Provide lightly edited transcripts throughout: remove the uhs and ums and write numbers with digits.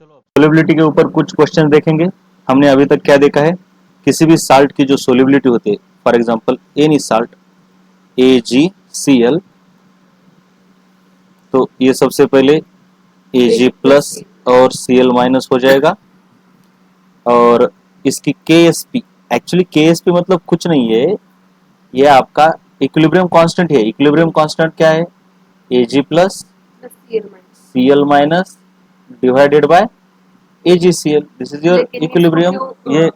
Solubility के ऊपर कुछ क्वेश्चन देखेंगे। हमने अभी तक क्या देखा है, किसी भी साल्ट की जो सोलिबिलिटी होती है, for example any salt AgCl, तो ये सबसे पहले Ag प्लस और Cl माइनस हो जाएगा। और इसकी KSP, एक्चुअली KSP मतलब कुछ नहीं है, ये आपका इक्विलिब्रियम कांस्टेंट है। इक्विलिब्रियम कांस्टेंट क्या है? Ag plus Cl minus divided by AgCl, this is your equilibrium. ये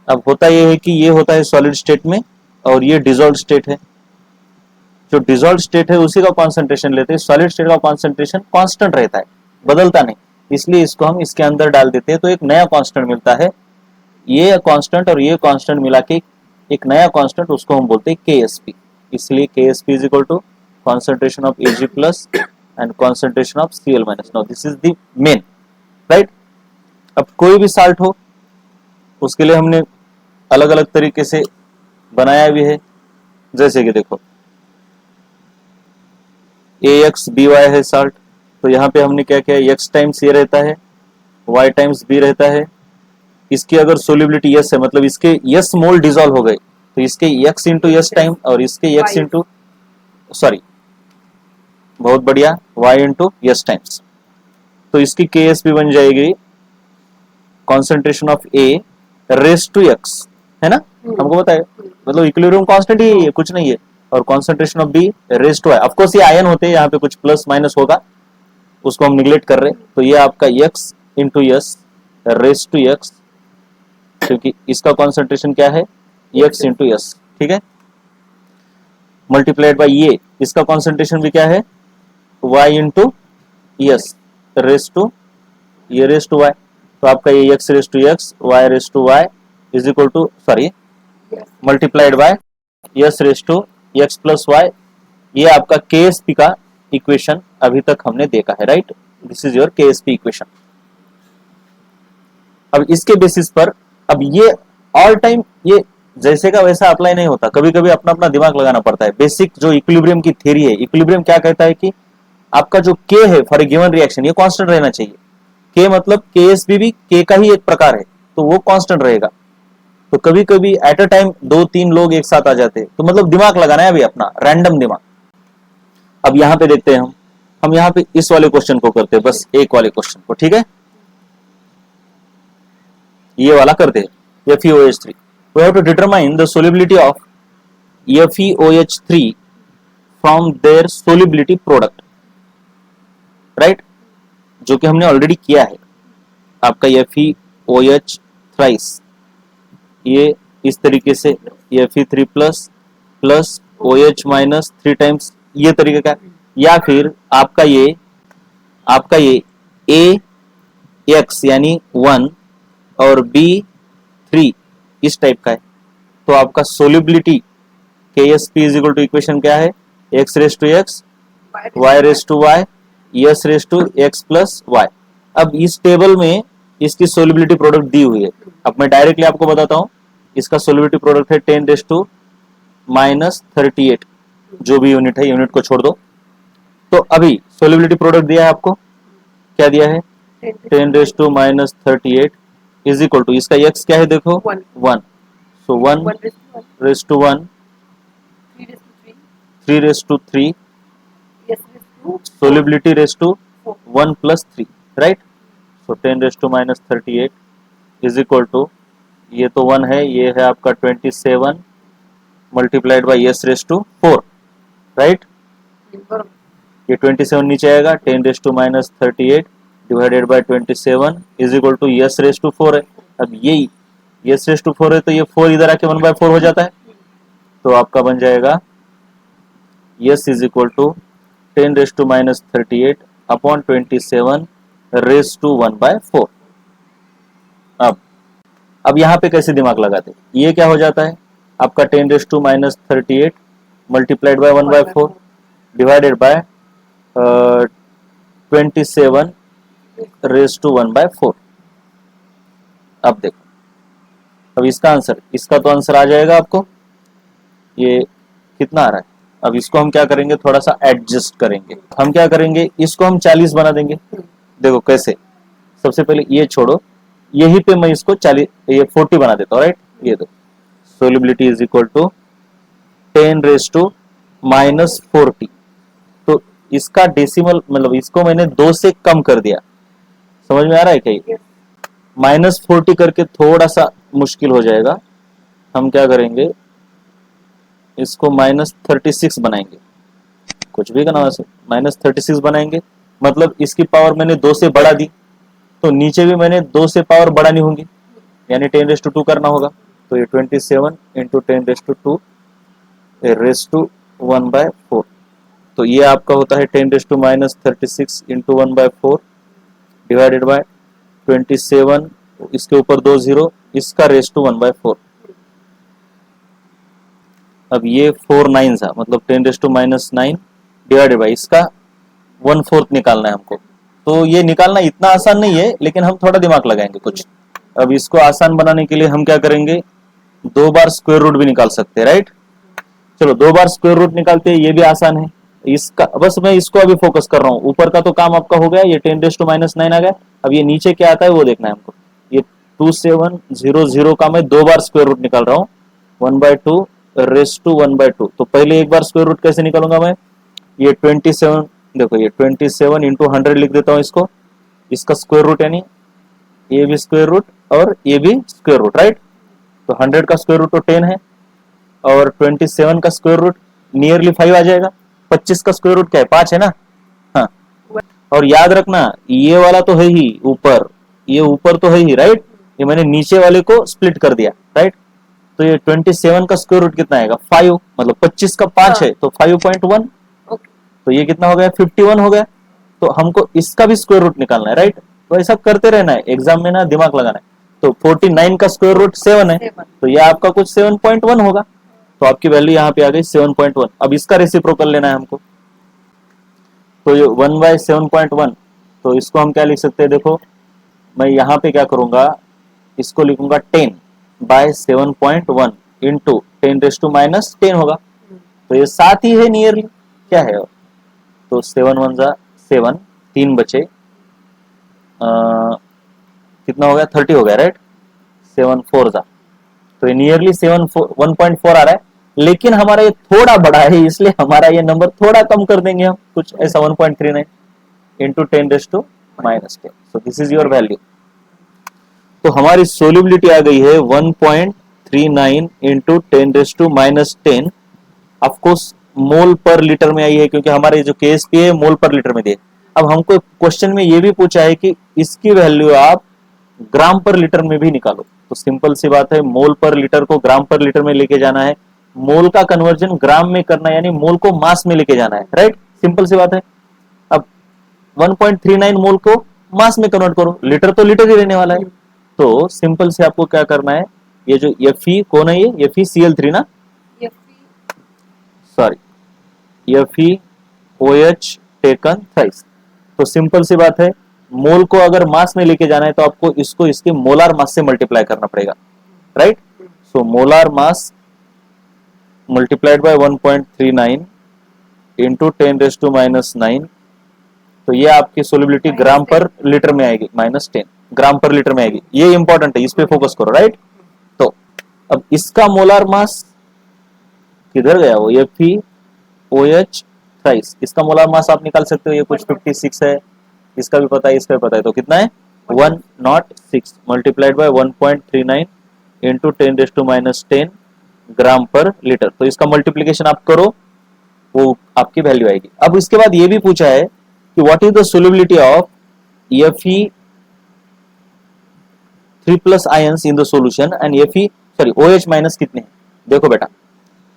अब होता ये है कि ये होता है सॉलिड स्टेट में और ये डिसॉल्व स्टेट है। जो डिसॉल्व स्टेट है उसी का कॉन्सेंट्रेशन लेते हैं, सॉलिड स्टेट का कॉन्सेंट्रेशन कांस्टेंट रहता है, बदलता नहीं, इसलिए इसको हम इसके अंदर डाल देते हैं तो एक नया कांस्टेंट मिलता है। ये कांस्टेंट और ये कांस्टेंट मिला के एक नया कांस्टेंट, उसको हम बोलते हैं KSP। इसलिए KSP is equal to concentration of Ag plus and concentration of Cl minus. Now this is the main, right. अब कोई भी साल्ट हो उसके लिए हमने अलग अलग तरीके से बनाया भी है, जैसे कि देखो AxBy है साल्ट, तो यहाँ पे हमने क्या किया, x टाइम्स ये रहता है, y टाइम्स b रहता है। इसकी अगर सोलिबिलिटी s है, मतलब इसके s मोल डिसॉल्व हो गए, तो इसके x इंटू एस टाइम और इसके x इंटू सॉरी बहुत बढ़िया y इंटू एस टाइम्स, तो इसकी KSP बन जाएगी concentration of A raise to x, है ना, हमको पता है, मतलब इक्विलिब्रियम कांस्टेंट ही है, कुछ नहीं है। और concentration of B raise to I, of course ये आयन होते हैं, यहाँ पे कुछ प्लस माइनस होगा, उसको हम निगलेक्ट कर रहे हैं। तो ये आपका x into S raise to x, क्योंकि इसका कॉन्सेंट्रेशन क्या है, x इंटू एस, ठीक है, मल्टीप्लाइड बाय ये, इसका कॉन्सेंट्रेशन भी क्या है, y into S raise to ये रेस टू y, तो आपका ये x raise to x, y raise to y is equal to sorry multiplied by s raise to x plus y। ये आपका KSP का इक्वेशन अभी तक हमने देखा है, right, this is your KSP equation. अब इसके बेसिस पर अब ये ऑल टाइम ये जैसे का वैसा अप्लाई नहीं होता, कभी कभी अपना अपना दिमाग लगाना पड़ता है। बेसिक जो इक्विलिब्रियम की थ्योरी है, इक्विलिब्रियम क्या कहता है कि आपका जो K है फॉर ए गिवन रिएक्शन, ये कांस्टेंट रहना चाहिए। K मतलब KSP भी K का ही एक प्रकार है, तो वो कांस्टेंट रहेगा। तो कभी कभी एट अ टाइम 2-3 लोग एक साथ आ जाते हैं, तो मतलब दिमाग लगाना है अभी अपना, रैंडम दिमाग। अब यहाँ पे देखते हैं हम यहाँ पे इस वाले क्वेश्चन को करते हैं, बस एक वाले क्वेश्चन को, ठीक है, ये वाला करते हैं FeOH3। We have to determine the solubility of FeOH3 from their solubility product, right, जो कि हमने ऑलरेडी किया है। आपका FeOH थ्राइस, ये इस तरीके से Fe3 plus plus OH minus 3 times, ये तरीके का, या फिर आपका ये AX यानी 1 और B3 इस टाइप का है। तो आपका solubility KSP is equal to equation क्या है, x raise to x, y raise to y, s raise to x plus y। अब इस टेबल में इसकी सोलिबिलिटी प्रोडक्ट दी हुई है। अब मैं डायरेक्टली आपको बताता हूं, इसका सोलिबिलिटी प्रोडक्ट है 10 रेस टू माइनस 38, जो भी यूनिट है यूनिट को छोड़ दो। तो अभी सोलिबिलिटी प्रोडक्ट दिया है आपको, क्या दिया है, 10 raise to minus 38 is equal to, इसका x क्या है देखो 1, so 1 raise to 1, 3 raise to 3, solubility raise to 1 plus 3, right. So 10 raise to minus 38 is equal to, ये तो 1 है, ये है आपका 27 multiplied by s raise to 4, right, ये 27 नीचे आएगा, 10 raise to minus 38 divided by 27 is equal to s raise to 4 है। अब यही s रेस टू 4 है, तो ये 4 इधर आके 1/4 हो जाता है, तो आपका बन जाएगा s is equal to 10 raise to minus 38 upon 27 raise to 1/4। अब यहाँ पे कैसे दिमाग लगाते, ये क्या हो जाता है आपका 10 raise to minus 38 multiplied by 1/4 divided by 27 raise to 1/4। अब देखो, अब इसका आंसर, इसका तो आंसर आ जाएगा आपको, ये कितना आ रहा है। अब इसको हम क्या करेंगे, थोड़ा सा एडजस्ट करेंगे। हम क्या करेंगे, इसको हम 40 बना देंगे, देखो कैसे, सबसे पहले ये छोड़ो, यहीं पे मैं इसको 40 ये 40 बना देता हूँ, राइट। ये दो सोलिबिलिटी इज इक्वल टू 10⁻⁻40। तो इसका डेसिमल मतलब इसको मैंने 2 से कम कर दिया, समझ में आ रहा है क्या? ये -40 करके थोड़ा सा मुश्किल हो जाएगा, हम क्या करेंगे इसको -36 बनाएंगे, कुछ भी करना वैसे, -36 बनाएंगे। मतलब इसकी पावर मैंने 2 से बढ़ा दी, तो नीचे भी मैंने 2 से पावर बढ़ानी होगी, यानी 10⁻² करना होगा। तो ये 27 इंटू 10⁻², रेस टू 1/4। तो ये आपका होता है 10⁻36 इंटू 1/4 डिवाइडेड बाय 27, इसके ऊपर 2 0, इसका रेस टू 1/4। अब ये 4 9 था, मतलब 10⁻⁻9 डिवाइडेड बाय इसका 1/4 निकालना है हमको। तो ये निकालना इतना आसान नहीं है, लेकिन हम थोड़ा दिमाग लगाएंगे कुछ। अब इसको आसान बनाने के लिए हम क्या करेंगे, 2 बार स्क्वायर रूट भी निकाल सकते हैं, राइट। चलो 2 बार स्क्वायर रूट निकालते हैं, ये भी आसान है। इसका बस मैं इसको अभी फोकस कर रहा हूँ, ऊपर का तो काम आपका हो गया, ये 10⁻⁻9 आ गया। अब ये नीचे क्या आता है वो देखना है हमको। ये 2700 का मैं 2 बार स्क्वायर रूट निकाल रहा हूँ, 1/2 रेस टू 1/2। तो पहले एक बार स्क्वायर रूट कैसे निकालूंगा मैं, ये 27, देखो ये 27 इंटू 100 लिख देता हूँ इसको, इसका स्क्वायर रूट यानी ये भी स्क्वायर रूट और ये भी स्क्वायर रूट, राइट। तो 100 का स्क्वायर रूट तो 10 है, और 27 का स्क्वायर रूट नियरली 5 आ जाएगा। 25 का स्क्वायर रूट क्या है, 5 है ना। हाँ, और याद रखना ये वाला तो है ही ऊपर, ये ऊपर तो है ही, राइट। ये मैंने नीचे वाले को स्प्लिट कर दिया, राइट। तो ये 27 का स्क्वायर रूट कितना आएगा, 5, मतलब 25 का 5 है तो 5.1, तो ये कितना हो गया, 51 हो गया। तो हमको इसका भी स्क्वायर रूट निकालना है, राइट। तो ऐसा करते रहना है, एग्जाम में ना दिमाग लगाना है। तो 49 का स्क्वायर रूट 7 है, तो ये आपका कुछ 7.1 होगा, तो आपकी वैल्यू यहाँ पे आ गई 7.1। अब इसका रेसिप्रोकल लेना है हमको, तो ये 1/7.1, तो इसको हम क्या लिख सकते हैं, देखो मैं यहाँ पे क्या करूंगा, इसको लिखूंगा 10/7.1 इंटू 10⁻⁻10 होगा। तो ये 7 ही है नियरली, क्या है। तो 7 1 जा 7, 3 बचे, कितना हो गया, 30 हो गया, राइट। 7 4 जा, तो ये नियरली 1.4 आ रहा है, लेकिन हमारा ये थोड़ा बड़ा है, इसलिए हमारा ये नंबर थोड़ा कम कर देंगे हम, कुछ ऐसा 1.39 into 10⁻⁻10। So this is your value. तो हमारी सोल्यूबिलिटी आ गई है 1.39 इंटू 10⁻⁻10। ऑफकोर्स मोल पर लीटर में आई है, क्योंकि हमारे जो केएसपी है मोल पर लीटर में दिए। अब हमको क्वेश्चन में ये भी पूछा है कि इसकी वैल्यू आप ग्राम पर लीटर में भी निकालो। तो सिंपल सी बात है, मोल पर लीटर को ग्राम पर लीटर में लेके जाना है, मोल का कन्वर्जन ग्राम में करना है, यानी मोल को मास में लेके जाना है, राइट। सिंपल सी बात है। अब 1.39 मोल को मास में कन्वर्ट करो, लीटर तो लीटर ही रहने वाला है। तो सिंपल से आपको क्या करना है, ये जो Fe कौन है, ये FeCl3 ना, सॉरी FeOH टेकन थ्राइस। तो सिंपल सी बात है, मोल को अगर मास में लेके जाना है तो आपको इसको इसके मोलार मास से मल्टीप्लाई करना पड़ेगा, right. So molar mass multiplied by 1.39 into 10⁻⁻9, तो ये आपकी सोलिबिलिटी ग्राम पर लीटर में आएगी, -10 ग्राम पर लीटर में आएगी। ये इंपॉर्टेंट है, इस पे फोकस करो, राइट। तो अब इसका मोलार मास किधर गया, वो FeOH थ्राइस, इसका मोलार मास आप निकाल सकते हो, ये कुछ 56 है, इसका भी पता है, इसका भी पता है, तो कितना है 106 मल्टीप्लाइड बाय 1.39 इंटू 10⁻⁻10 ग्राम पर लीटर। तो इसका मल्टीप्लीकेशन आप करो, वो आपकी वैल्यू आएगी। अब इसके बाद ये भी पूछा है कि what is the solubility of Fe3+ ions in the solution and OH minus कितने हैं। देखो बेटा,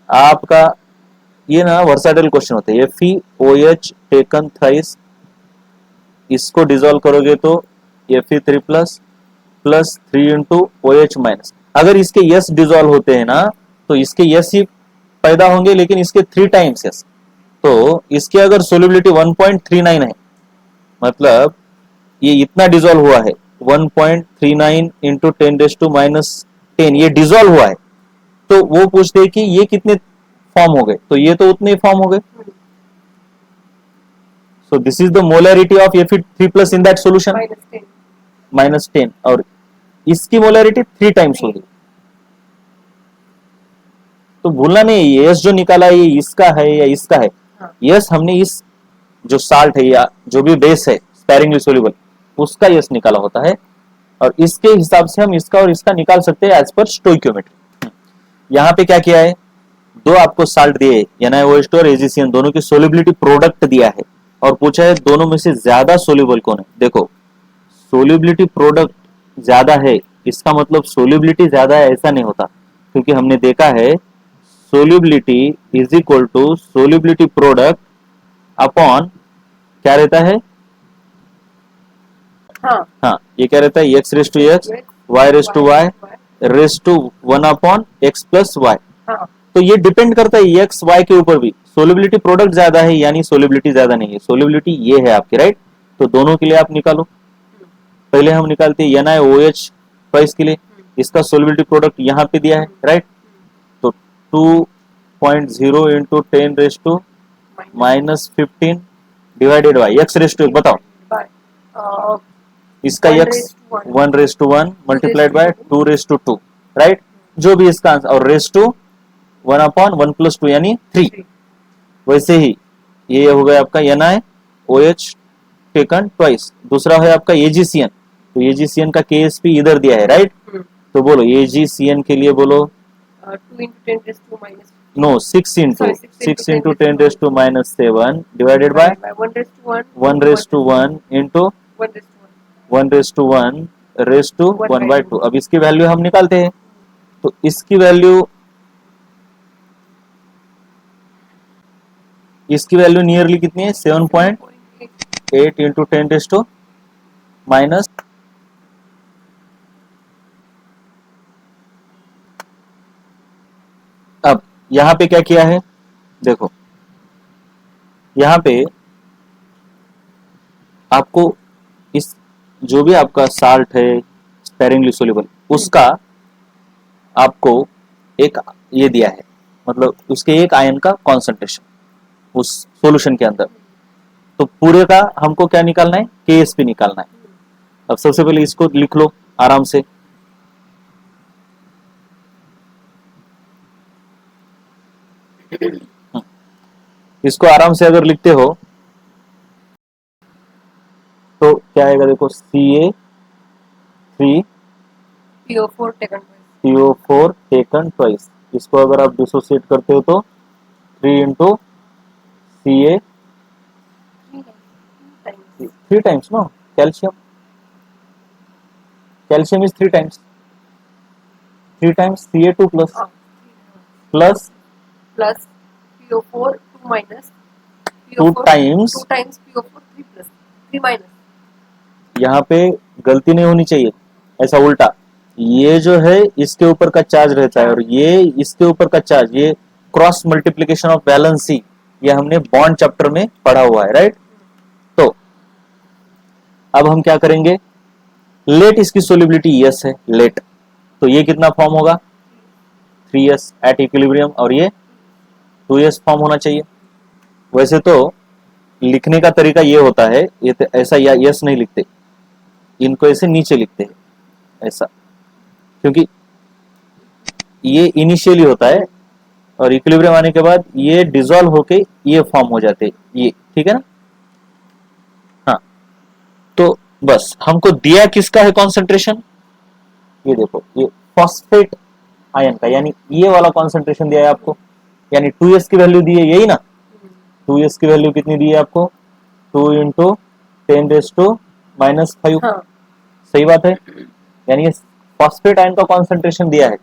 आपका ये ना वर्साटाइल क्वेश्चन होते हैं। FeOH टेकन थ्राइस, इसको डिसॉल्व करोगे तो Fe3+ plus 3 into OH minus. अगर इसके यस डिसॉल्व होते हैं ना, तो इसके यस ही पैदा होंगे, लेकिन इसके 3 टाइम्स यस। तो इसकी अगर सोल्युबिलिटी 1.39 है, मतलब ये इतना डिसॉल्व हुआ है, 1.39 इंटू 10⁻⁻10 ये डिसॉल्व हुआ है, तो वो पूछते हैं कि ये कितने फॉर्म हो गए, तो ये तो उतने फॉर्म हो गए। So this is the molarity of Fe3 plus in that solution, -10. -10, और इसकी मोलारिटी 3 टाइम्स होगी। तो भूलना नहीं, ये यस जो निकाला है ये इसका है या इसका है। हाँ। यस हमने इस जो साल्ट है या जो भी बेस है स्पेरिंगली सोल्यूबल उसका यस निकाला होता है, और इसके हिसाब से हम इसका और इसका निकाल सकते हैं एज पर स्टोइकियोमेट्री। यहाँ पे क्या किया है, दो आपको साल्ट दिए NaOH2 और AgCN दोनों की सोल्युबिलिटी प्रोडक्ट दिया है और पूछा है दोनों में से ज्यादा सोल्यूबल कौन है। देखो सोल्युबिलिटी प्रोडक्ट ज्यादा है इसका मतलब सोल्युबिलिटी ज्यादा है ऐसा नहीं होता, क्योंकि हमने देखा है solubility is equal to solubility product upon क्या रहता है, हाँ ये क्या रहता है x raise to x y raise to y raise to 1 upon x plus y। तो ये डिपेंड करता है x y के ऊपर भी। सोल्युबिलिटी प्रोडक्ट ज्यादा है यानी सोल्युबिलिटी ज्यादा नहीं है, सोल्युबिलिटी ये है आपकी, राइट। तो दोनों के लिए आप निकालो, पहले हम निकालते हैं NaOH ट्वाइस के लिए, इसका सोल्युबिलिटी प्रोडक्ट यहाँ पे दिया है, राइट। तो 2.0 into 10 raise to -15 divided by x raise to, बताओ इसका x 1 raise to 1 multiplied by 2 raise to 2, right. जो भी इसका आंसर, और रेस टू 1 अपॉन 1 प्लस 2 यानी 3। वैसे ही ये हो गया आपका NaOH टेकन ट्वाइस। दूसरा है आपका AgCN, तो AgCN का KSP इधर दिया है, राइट। तो बोलो AgCN के लिए बोलो 2 into 10 raised to minus no 6 into 10 raise to -7 divided by 1 raise to 1 into 1 raise to 1 raise to 1 by 2। अब इसकी वैल्यू हम निकालते हैं, तो इसकी वैल्यू नियरली कितनी है 7.8 इंटू 10 रेस टू माइनस, अब यहां पे क्या किया है देखो, यहां पे आपको इस जो भी आपका साल्ट है स्पेरिंगली सोल्यूबल उसका आपको एक ये दिया है, मतलब उसके एक आयन का कॉन्सेंट्रेशन उस सॉल्यूशन के अंदर। तो पूरे का हमको क्या निकालना है, KSP निकालना है। अब सबसे पहले इसको लिख लो आराम से, इसको आराम से अगर लिखते हो तो क्या आएगा, देखो Ca3 CO4 टेकन ट्वाइस। इसको अगर आप डिसोसिएट करते हो तो 3 into Ca 3 times no calcium is 3 times Ca2 plus PO4 2 minus 2 times 2 times PO4 3 plus 3 minus। यहाँ पे गलती नहीं होनी चाहिए, ऐसा उल्टा, ये जो है इसके ऊपर का चार्ज रहता है और ये इसके ऊपर का चार्ज, ये क्रॉस मल्टीप्लिकेशन ऑफ वैलेंसी, ये हमने बॉन्ड चैप्टर में पढ़ा हुआ है, राइट। तो अब हम क्या करेंगे, लेट इसकी सोल्युबिलिटी यस है लेट, तो ये कितना फॉर्म होगा 3s एट इक्विलिब्रियम, और ये 2s फॉर्म होना चाहिए। वैसे तो लिखने का तरीका ये होता है, ये तो ऐसा या यस नहीं लिखते, इनको ऐसे नीचे लिखते हैं ऐसा, क्योंकि ये इनिशियली होता है और इक्विलिब्रियम आने के बाद ये डिसॉल्व होके ये फॉर्म हो जाते हैं, ये ठीक है ना। हाँ तो बस हमको दिया किसका है कॉन्सेंट्रेशन, ये देखो ये फॉस्फेट आयन का, यानी ये वाला कॉन्सेंट्रेशन दिया है आपको, यानी 2s की वैल्यू दी है यही ना। 2s की वैल्यू कितनी दी है आपको 2 इंटू 10 रेस टू -5। हाँ। सही बात है, यानी ये फॉस्फेट आयन का कॉन्सेंट्रेशन दिया है,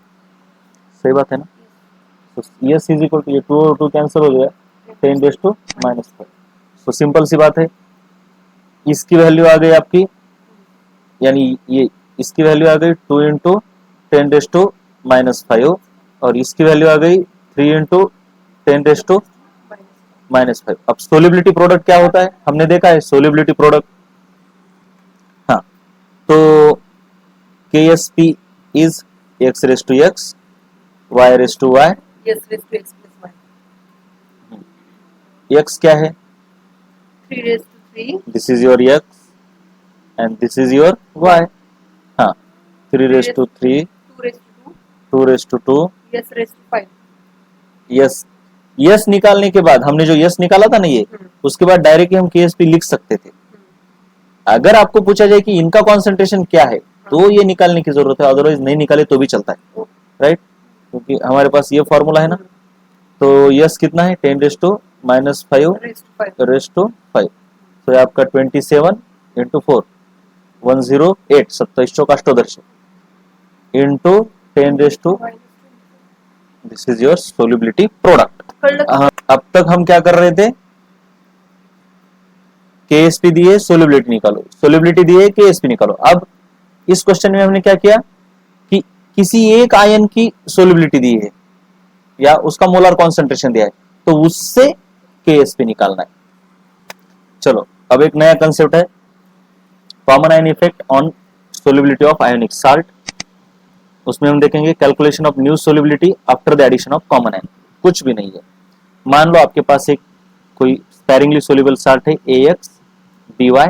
सही बात है ना। तो S इज इक्वल टू ये 2 और 2 कैंसिल हो गया 10 रेस टू -5। तो सिंपल सी बात है, इसकी वैल्यू आ गई आपकी, यानी ये इसकी वैल्यू आ गई 2 इंटू 10 रेस टू -5 और इसकी वैल्यू आ गई 3 इंटू 10 रेस टू -5। अब सोल्युबिलिटी प्रोडक्ट क्या होता है, हमने देखा है सोल्युबिलिटी प्रोडक्ट, हाँ तो KSP is x raise to x y raise to y, yes raised to x plus 1 x क्या है 3 raised to 3 this is your x and this is your y. हाँ, 3 raised to 3, 2 raised to 2 2 raised to 2. s raised to 5. Yes, yes निकालने के बाद हमने जो yes निकाला था ना ये, उसके बाद डायरेक्टली हम KSP लिख सकते थे. अगर आपको पूछा जाए कि इनका कॉन्सेंट्रेशन क्या है तो ये निकालने की जरूरत है, अदरवाइज नहीं निकाले तो भी चलता है, राइट? क्योंकि हमारे पास ये फॉर्मूला है ना. तो यस कितना है, 10 raised to -5 raised to 5. तो ये आपका 27 into 4 108 27 चौक अष्टोदर्श into 10 raised to, this is your solubility product. अब तक हम क्या कर रहे थे, KSP दिए सोल्युबिलिटी निकालो, सोल्युबिलिटी दिए KSP निकालो. अब इस क्वेश्चन में हमने क्या किया कि किसी एक आयन की सोल्युबिलिटी दी है या उसका मोलर कॉन्सेंट्रेशन दिया है तो उससे KSP निकालना है. चलो अब एक नया कंसेप्ट है, common ion effect on solubility of ionic salt. उसमें हम देखेंगे calculation of new solubility after the addition of common ion. कुछ भी नहीं है, मान लो आपके पास एक कोई स्पेरिंगली सोल्यूबल साल्ट है AX/BY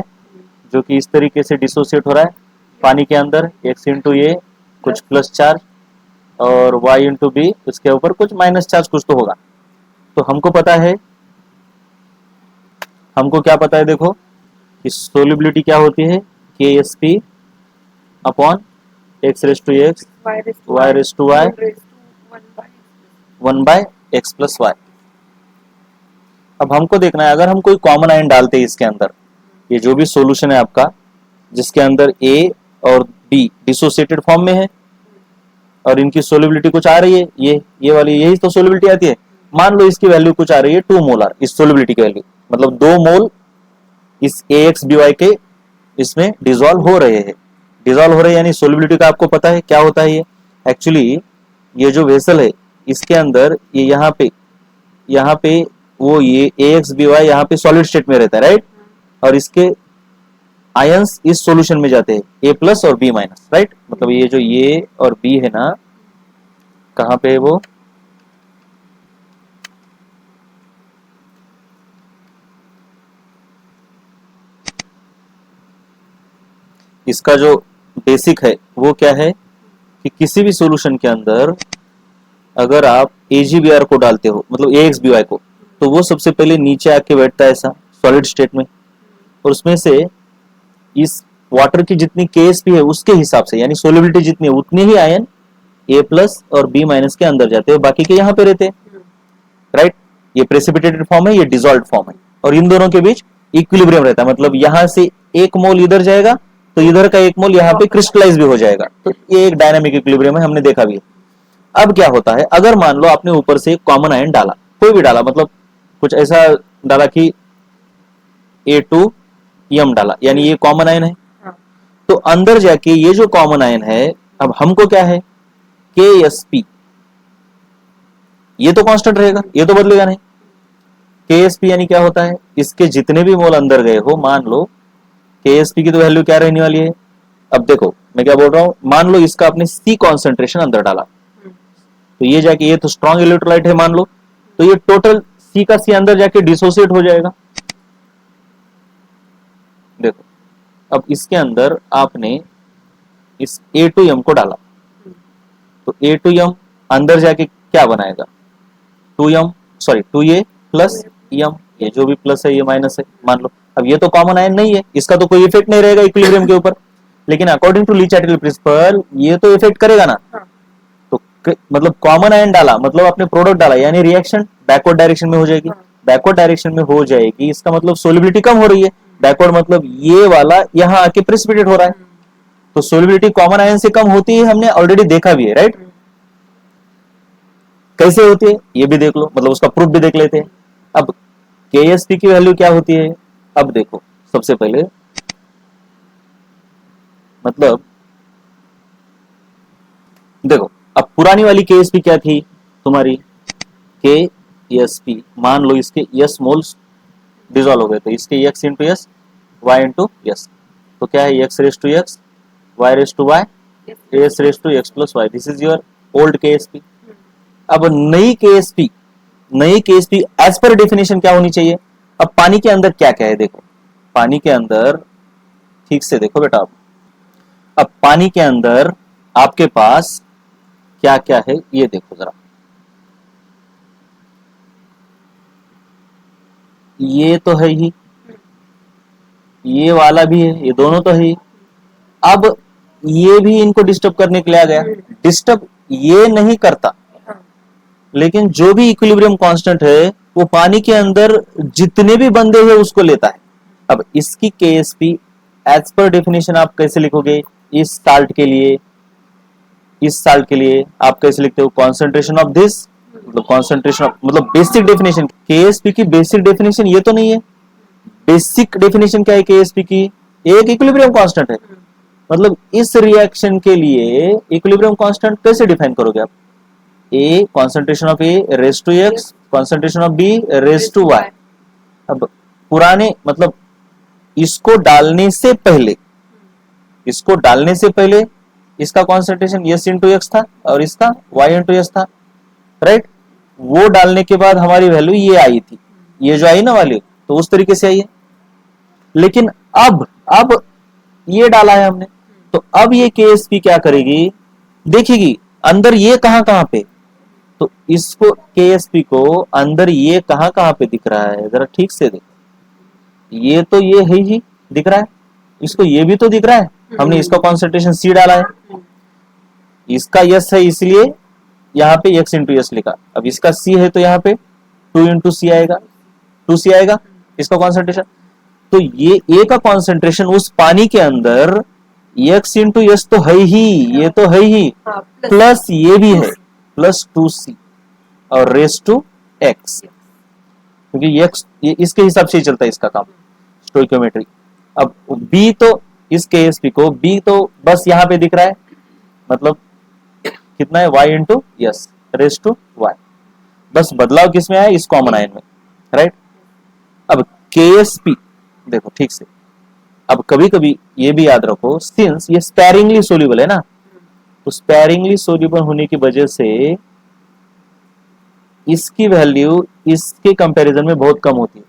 जो कि इस तरीके से डिसोसिएट हो रहा है पानी के अंदर, X इंटू A कुछ प्लस चार्ज और Y इंटू B उसके ऊपर कुछ माइनस चार्ज कुछ तो होगा. तो हमको पता है, हमको क्या पता है, देखो कि सोल्युबिलिटी क्या होती है, KSP upon X raise to X Y raise to Y 1 by X plus Y. अब हमको देखना है अगर हम कोई कॉमन आयन डालते हैं इसके अंदर, ये जो भी सॉल्यूशन है आपका जिसके अंदर A और B डिसोसिएटेड फॉर्म में है और इनकी सोल्युबिलिटी कुछ आ रही है, ये वाली यही तो सोल्युबिलिटी आती है. मान लो इसकी वैल्यू कुछ आ रही है 2 मोलर, इस सोल्युबिलिटी की वैल्यू मतलब 2 मोल इस AX/BY के इसमें डिसॉल्व हो रहे हैं. डिसॉल्व हो रहे हैं यानी सोल्युबिलिटी का आपको पता है क्या होता है. ये एक्चुअली ये जो वेसल है इसके अंदर ये यहाँ पे वो ये AX/BY यहाँ पे सॉलिड स्टेट में रहता है, राइट? और इसके आयंस इस सॉल्यूशन में जाते हैं A प्लस और B माइनस, राइट? मतलब ये जो A और B है ना, कहाँ पे है वो, इसका जो बेसिक है वो क्या है कि किसी भी सॉल्यूशन के अंदर अगर आप AgBr को डालते हो मतलब AX/BY को, तो वो सबसे पहले नीचे आके बैठता है ऐसा सॉलिड स्टेट में और उसमें से इस वाटर की जितनी KSP है उसके हिसाब से यानी सोल्युबिलिटी जितनी है उतने ही आयन A प्लस और B माइनस के अंदर जाते हैं, बाकी के यहाँ पे रहते हैं, राइट? ये प्रेसिपिटेटेड फॉर्म है, ये डिसॉल्व्ड फॉर्म है और इन दोनों के बीच इक्विलिब्रियम रहता है. मतलब यहाँ से एक मोल इधर जाएगा तो इधर का एक मोल यहाँ पे क्रिस्टलाइज भी हो जाएगा. तो ये एक डायनामिक इक्विलिब्रियम है, हमने देखा भी है. अब क्या होता है, अगर मान लो आपने ऊपर से कॉमन आयन डाला, कोई भी डाला, मतलब कुछ ऐसा डाला कि A2M डाला यानी ये कॉमन आयन है, तो अंदर जाके ये जो कॉमन आयन है अब हमको क्या है KSP, ये तो कांस्टेंट रहेगा, ये तो बदलेगा नहीं. KSP यानी क्या होता है, इसके जितने भी मोल अंदर गए हो, मान लो KSP की तो वैल्यू क्या रहने वाली है. अब देखो मैं क्या बोल रहा हूं, मान लो इसका आपने C कॉन्सेंट्रेशन अंदर डाला तो ये जाके, ये तो स्ट्रॉन्ग इलेक्ट्रोलाइट है मान लो, तो ये टोटल C का C अंदर जाके डिसोसिएट हो जाएगा. देखो अब इसके अंदर आपने इस A2M को डाला तो A2M अंदर जाके क्या बनाएगा, 2A प्लस M, ये जो भी प्लस है ये माइनस है मान लो. अब ये तो कॉमन आयन नहीं है, इसका तो कोई इफेक्ट नहीं रहेगा इक्विलिब्रियम के ऊपर, लेकिन अकॉर्डिंग टू ली-चार्टियल प्रिंसिपल ये तो इफेक्ट करेगा ना. तो मतलब कॉमन आयन डाला मतलब आपने प्रोडक्ट डाला यानी रिएक्शन बैकवर्ड डायरेक्शन में हो जाएगी. बैकवर्ड डायरेक्शन में हो जाएगी इसका मतलब सोल्युबिलिटी कम हो रही है. बैकवर्ड मतलब ये वाला यहाँ आके प्रेसिपिटेट हो रहा है, तो सोल्युबिलिटी कॉमन आयन से कम होती है, हमने ऑलरेडी देखा भी है, राइट? कैसे होती है ये भी देख लो, मतलब उसका प्रूफ भी देख लेते हैं. अब KSP की वैल्यू क्या होती है, अब देखो सबसे पहले मतलब देखो अब पुरानी वाली KSP क्या थी तुम्हारी, KSP मान लो इसके S मोल्स डिसॉल्व हो गए तो इसके X into S Y into S, तो क्या है X raise to X Y raise to Y S raise to X plus Y. This is your old KSP. अब नई KSP एज पर डेफिनेशन क्या होनी चाहिए. अब पानी के अंदर क्या क्या है देखो, पानी के अंदर, ठीक से देखो बेटा आप, अब पानी के अंदर आपके पास क्या क्या है ये देखो जरा। ये तो है ही, ये वाला भी है, ये दोनों तो है ही। अब ये भी इनको डिस्टर्ब करने के लिए आ गया। डिस्टर्ब ये नहीं करता, हाँ, लेकिन जो भी इक्विलिब्रियम कांस्टेंट है वो पानी के अंदर जितने भी बंदे हैं उसको लेता है। अब इसकी केएसपी एज पर डेफिनेशन आप कैसे लिखोगे? इस साल्ट के लिए, इस साल्ट के लिए आप कैसे लिखते हो? कॉन्सेंट्रेशन ऑफ दिस, मतलब कॉन्सेंट्रेशन ऑफ, मतलब बेसिक डेफिनेशन। केएसपी की बेसिक डेफिनेशन ये तो नहीं है। बेसिक डेफिनेशन क्या है केएसपी की? एक इक्विलिब्रियम कांस्टेंट है। मतलब इस रिएक्शन के लिए इक्विलिब्रियम कांस्टेंट कैसे डिफाइन करोगे आप? A concentration of A raise to X, concentration of B raise to Y. अब पुराने मतलब इसको डालने से पहले, इसको डालने से पहले इसका कॉन्सेंट्रेशन एस इंटू एक्स था और इसका वाई इंटू एस था, राइट? वो डालने के बाद हमारी वैल्यू ये आई थी, ये जो आई ना वैल्यू, तो उस तरीके से आई है। लेकिन अब ये डाला है हमने, तो अब ये केएसपी क्या करेगी? देखेगी अंदर ये कहां कहां पे, तो इसको केएसपी को अंदर ये कहां कहां पे दिख रहा है, जरा ठीक से देखो। ये तो ये है ही दिख रहा है, इसको ये भी तो दिख रहा है, हमने इसका कॉन्सेंट्रेशन सी डाला है, इसका यस है इसलिए यहाँ पे एक्स इंटू एस लिखा। अब इसका सी है तो यहाँ पे 2 इंटू सी आएगा, 2c आएगा इसका कॉन्सेंट्रेशन। तो ये ए का कॉन्सेंट्रेशन उस पानी के अंदर एक्स इंटू एस तो है ही, ये तो है ही, हाँ, प्लस ये भी है प्लस 2c और रेस टू एक्स, क्योंकि एक्स ये इसके हिसाब से ही चलता है इसका काम, स्टोइकोमेट्री। अब बी तो इस केएसपी को बी तो बस यहाँ पे दिख रहा है, मतलब कितना है y into S raise to y, बस बदलाव किसमें आया? इस कॉमन आयन में, राइट? अब केएसपी देखो ठीक से, अब कभी कभी ये भी याद रखो, सिंस ये स्पेरिंगली सोल्यूबल है ना, तो स्पेरिंगली सोल्यूबल होने की वजह से इसकी वैल्यू इसके कंपैरिजन में बहुत कम होती है,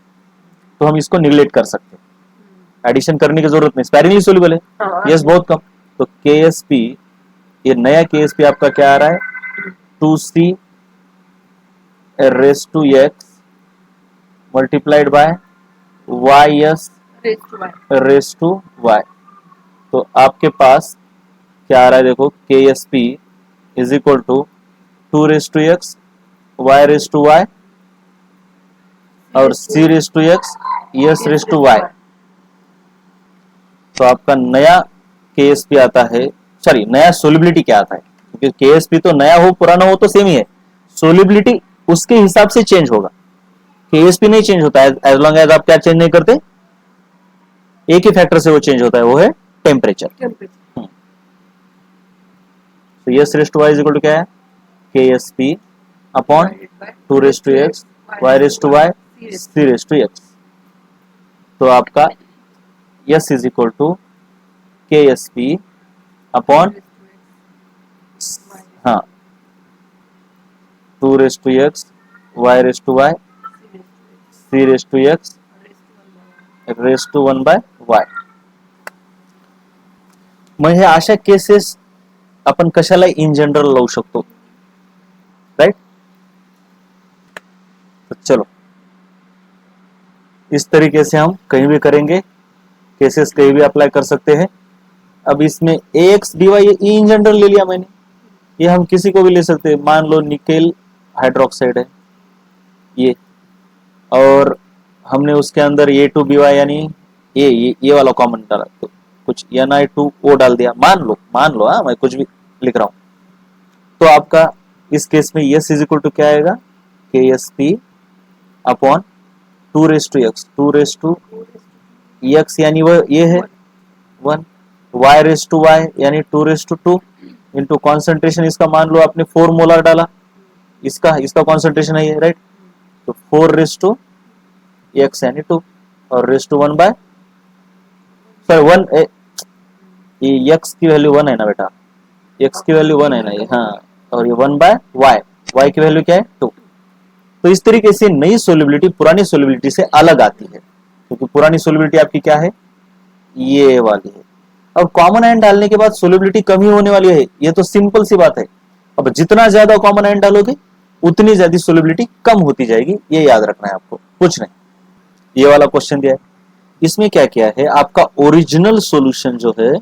तो हम इसको निगलेक्ट कर सकते हैं, एडिशन करने की जरूरत नहीं, स्पेरिंगली सोल्यूबल है, हाँ, यस बहुत कम। तो केएसपी, ये नया केएसपी आपका क्या आ रहा है? 2c raise to X multiplied by Y raise to Y. तो आपके पास क्या आ रहा है देखो, K S P is equal to 2 raise to X Y raise to Y और C raise to X S raise to Y. तो आपका नया केएसपी आता है, सॉरी नया सोल्युबिलिटी क्या आता है, क्योंकि केएसपी तो नया हो पुराना हो तो सेम ही है, सोल्युबिलिटी उसके हिसाब से चेंज होगा, केएसपी नहीं चेंज होता है एज लॉन्ग एज आप क्या चेंज नहीं करते, एक ही फैक्टर से वो चेंज होता है, वो है टेम्परेचर। तो S raise to Y is equal to क्या है? Ksp upon 2 raise to X Y raise to Y C raise to X. तो आपका S is equal to Ksp upon, हाँ 2 raise to X Y raise to Y C raise to X raise to 1 by Y. मग हे अशा cases आपण कशाला in general लावू शकतो, राइट? तो चलो इस तरीके से हम कहीं भी करेंगे, केसेस कहीं भी अप्लाई कर सकते हैं। अब इसमें X D Y in general ले लिया मैंने, ये हम किसी को भी ले सकते हैं, मान लो निकेल हाइड्रोक्साइड है ये, और हमने उसके अंदर A2BY यानी ये वाला कॉमन डाला, तो कुछ Na2O डाल दिया, मान लो हाँ, मैं कुछ भी लिख रहा हूं, तो आपका इस केस में S इज इक्वल टू क्या आएगा? KSP upon 2 raise to X, 2 raise to X यानी वो ये है 1, y रेस टू y यानी 2 रेस टू 2 इंटू कॉन्सेंट्रेशन इसका मान लो आपने 4 मोलर डाला, इसका कॉन्सेंट्रेशन है ये, राइट? तो 4 रेस टू एक्स यानी 2 और रेस टू 1 बाय, सर 1, ये एक्स की वैल्यू 1 है ना बेटा, एक्स की वैल्यू 1 है ना ये, हाँ, और ये 1 बाय वाई की वैल्यू क्या है? 2। तो इस तरीके से नई सोल्युबिलिटी पुरानी सोल्युबिलिटी से अलग आती है। क्योंकि पुरानी सोलिबिलिटी आपकी क्या है, ये वाली है। अब कॉमन आयन डालने के बाद सोलिबिलिटी कम ही होने वाली है, ये तो सिंपल सी बात है। अब जितना ज्यादा कॉमन आयन डालोगे उतनी ज्यादा सोलिबिलिटी कम होती जाएगी, ये याद रखना है आपको, कुछ नहीं। ये वाला क्वेश्चन दिया है, इसमें क्या किया है, आपका ओरिजिनल सॉल्यूशन जो है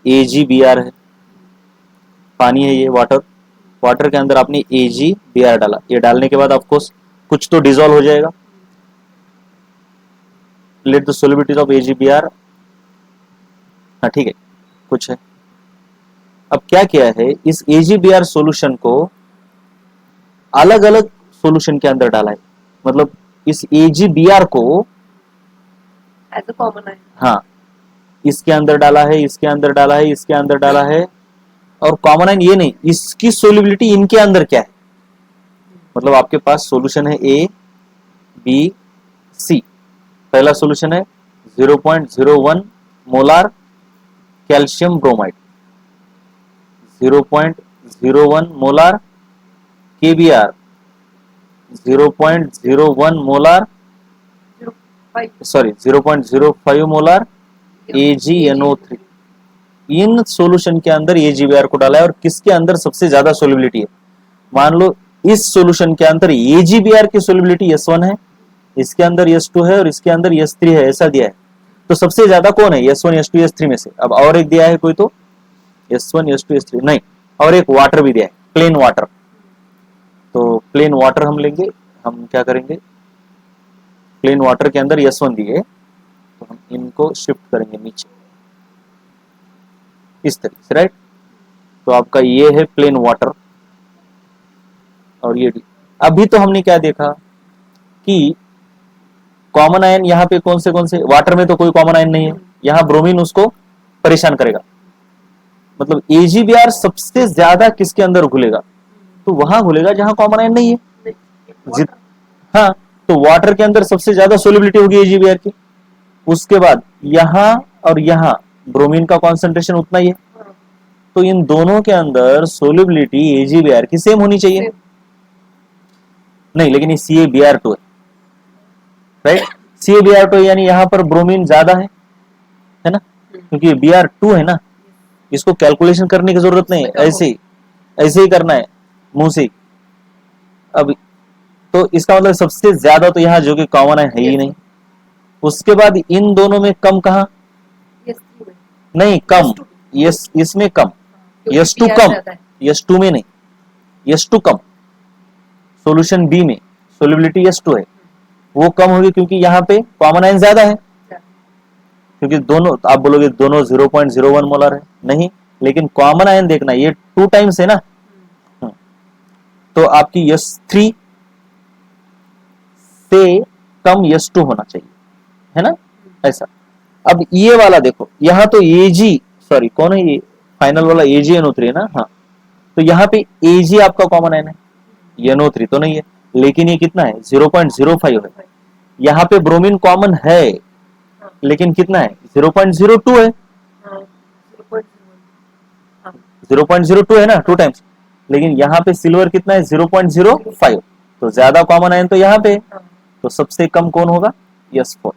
AgBr है, पानी है ये, वाटर, वाटर के अंदर आपने AgBr डाला। ये डालने के बाद ऑफकोर्स कुछ तो डिसॉल्व हो जाएगा। Let the solubility of AgBr, हाँ ठीक है, कुछ है। अब क्या किया है, इस AgBr सॉल्यूशन को अलग अलग सॉल्यूशन के अंदर डाला है, मतलब इस AgBr को एज अ कॉमन आयन। हाँ इसके अंदर डाला है, इसके अंदर डाला है, इसके अंदर डाला है, और कॉमन आयन ये नहीं, इसकी सोलिबिलिटी इनके अंदर क्या है, मतलब आपके पास सॉल्यूशन है A B C। पहला सॉल्यूशन है 0.01 molar calcium bromide, 0.01 molar KBr, 0.01 molar 5 sorry 0.05 molar AgNO3। In solution के अंदर AgBr को डाला है, और किसके अंदर सबसे ज्यादा सोलिबिलिटी है, मान लो इस सॉल्यूशन के अंदर AgBr की सोलिबिलिटी S1 है, इसके अंदर S2 है, और इसके अंदर S3 है, ऐसा दिया है। तो सबसे ज्यादा कौन है, S1 S2 S3 में से। अब और एक दिया है कोई, तो S1 S2 S3 नहीं, और एक वाटर भी दिया है, प्लेन वाटर। तो प्लेन वाटर हम लेंगे, हम क्या करेंगे, प्लेन वाटर के अंदर S1 दिए, तो हम इनको शिफ्ट करेंगे नीचे इस तरीके से, राइट। तो आपका ये है प्लेन वाटर, और ये डी। अभी तो हमने क्या देखा कि कॉमन आयन यहाँ पे कौन से, वाटर में तो कोई कॉमन आयन नहीं है, यहाँ ब्रोमीन उसको परेशान करेगा। मतलब AgBr सबसे ज्यादा किसके अंदर घुलेगा, तो वहां घुलेगा जहां कॉमन आयन नहीं है। हाँ, तो वाटर के अंदर सबसे ज्यादा सोलिबिलिटी होगी AgBr की, उसके बाद यहाँ और यहाँ ब्रोमीन का कॉन्सेंट्रेशन उतना ही है। तो इन दोनों के अंदर सोलिबिलिटी AgBr की सेम होनी चाहिए, नहीं, लेकिन ये CaBr2 है, राइट। CaBr2 यानी यहाँ पर ब्रोमीन ज्यादा है ना, क्योंकि Br2 है ना, इसको कैलकुलेशन करने की जरूरत नहीं है, ऐसे ही करना है मुंह से। अब तो इसका मतलब सबसे ज्यादा तो यहाँ जो कि कॉमन है ही नहीं। उसके बाद इन दोनों में कम कहा, नहीं कम, यस इसमें कम, S2 कम, S2 में नहीं, S2 कम, सॉल्यूशन B में सोलिबिलिटी S2 है, वो कम होगी क्योंकि यहाँ पे कॉमन आयन ज्यादा है। क्योंकि दोनों, आप बोलोगे दोनों 0.01 मोलर है, नहीं, लेकिन कॉमन आयन देखना, ये 2 टाइम्स है ना, तो आपकी S3 से कम S2 होना चाहिए, है ना, ऐसा। अब ये वाला देखो, यहाँ तो सॉरी कौन है ये, फाइनल वाला AgNO3 है ना, हाँ, तो यहाँ पे Ag आपका कॉमन आयन है, NO3 तो नहीं है, लेकिन ये कितना है, 0.05 है। यहाँ पे ब्रोमीन कॉमन है, लेकिन कितना है, 0.02 है, 0.02 है ना, 2 टाइम्स। लेकिन यहाँ पे सिल्वर कितना है, 0.05, तो ज्यादा कॉमन आयन तो यहाँ पे, तो सबसे कम कौन होगा, S4।